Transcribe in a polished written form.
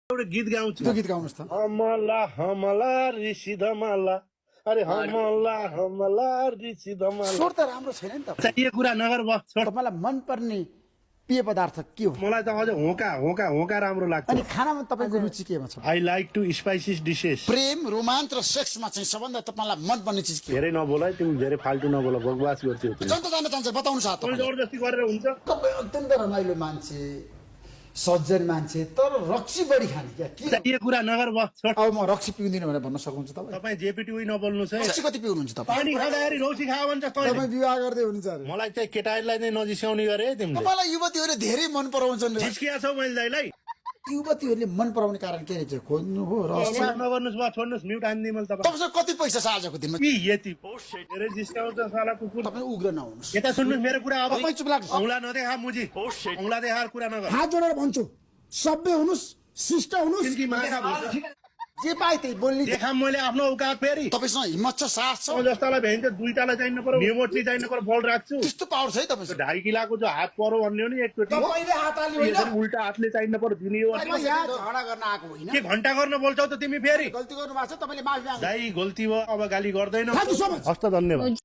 एउटा गीत गाउँछु त्यो गीत गाउनुहोस् त। हमला हमला ऋषि धमला अरे हमला हमला ऋषि धमला स्वर त राम्रो छैन नि त। चाहिए कुरा नगर बस छोड तपाईँलाई मनपर्ने पेय पदार्थ के हो? मलाई त अझ होका होका होका राम्रो लाग्छ अनि खानामा तपाईँको रुचि केमा छ? I like to spices dishes प्रेम रोमान्च र सेक्समा चाहिँ सबभन्दा तपाईँलाई मनपर्ने चिज के हो? धेरै नबोल है तिमी धेरै फाल्टु नबोल बकवास गर्छौ तिमी जनता जान्न चाहन्छ बताउनु छ मैले जबरजस्ती गरेर हुन्छ तपाईँ अत्यन्त रमाइलो मान्छे, सज्जन मान्छे, तर रक्सी बढी खाने क्या के? चाहिए कुरा नगर बस छोड अब म रक्सी पिउँदिनँ भनेर भन्न सक्नुहुन्छ तपाईँ? तपाईँ जेपिटी उही नबोल्नुहोस् है रक्सी कति पिउनुहुन्छ तपाईँ? पानी खाँदाखेरि रौसी खायो भने चाहिँ तपाईँ विवाह गर्दै हुनुहुन्छ अरे? मलाई चाहिँ केटाहरूलाई चाहिँ नजिस्याउने गरे है तिमीले तपाईँलाई युवतीहरूले धेरै मन पराउँछन् रे। झिस्किया छौ मैले दाइलाई युवतीहरूले मन पराउने कारण के रहेछ? खोज्नुभयो रहस्य। नगर्नुहोस् बा छोड्नुहोस् म्युट हान्दिएँ मैले तपाईँ तपाईँसँग कति पैसा छ आजको दिनमा? कि यति धेरै जिस्काउँछ साला कुकुर तपाईँ उग्र नहुनुहोस्। यता सुन्नुहोस् मेरो कुरा अब तपाईँ चुप लाग्नुहोस्। औँला नदेखा मुजी औँला देखाएर कुरा नगर हात जोडेर भन्छु, सभ्य हुनुहोस्, शिष्ट हुनुहोस्, तिनकी माछा भन्छ जे पाए त्यही बोल्ने। देखाम मैले आफ्नो औकात फेरि तपाईँसँग हिम्मत छ, साहस छ, म जस्तालाई भ्याइन्छ दुईटालाई चाहिनु पर्यो मेमोटली चाहिनु पर्यो बल राख्छु त्यस्तो पावर छ है तपाईँसँग। 2.5 किलोको जो हात परो भन्ने हो नि एकचोटि तपाईँले हात हाल्नु होइन। यसरी उल्टा हातले चाहिनु पर्यो दिने हो म यहाँ झगडा गर्न आएको होइन। के घन्टा गर्न बोल्छौ त तिमी फेरि गल्ती गर्नु भएको छ, तपाईँले माफी माग्नु। दाइ गल्ती भयो अब गाली गर्दैन Thank you so much. हस्त धन्यवाद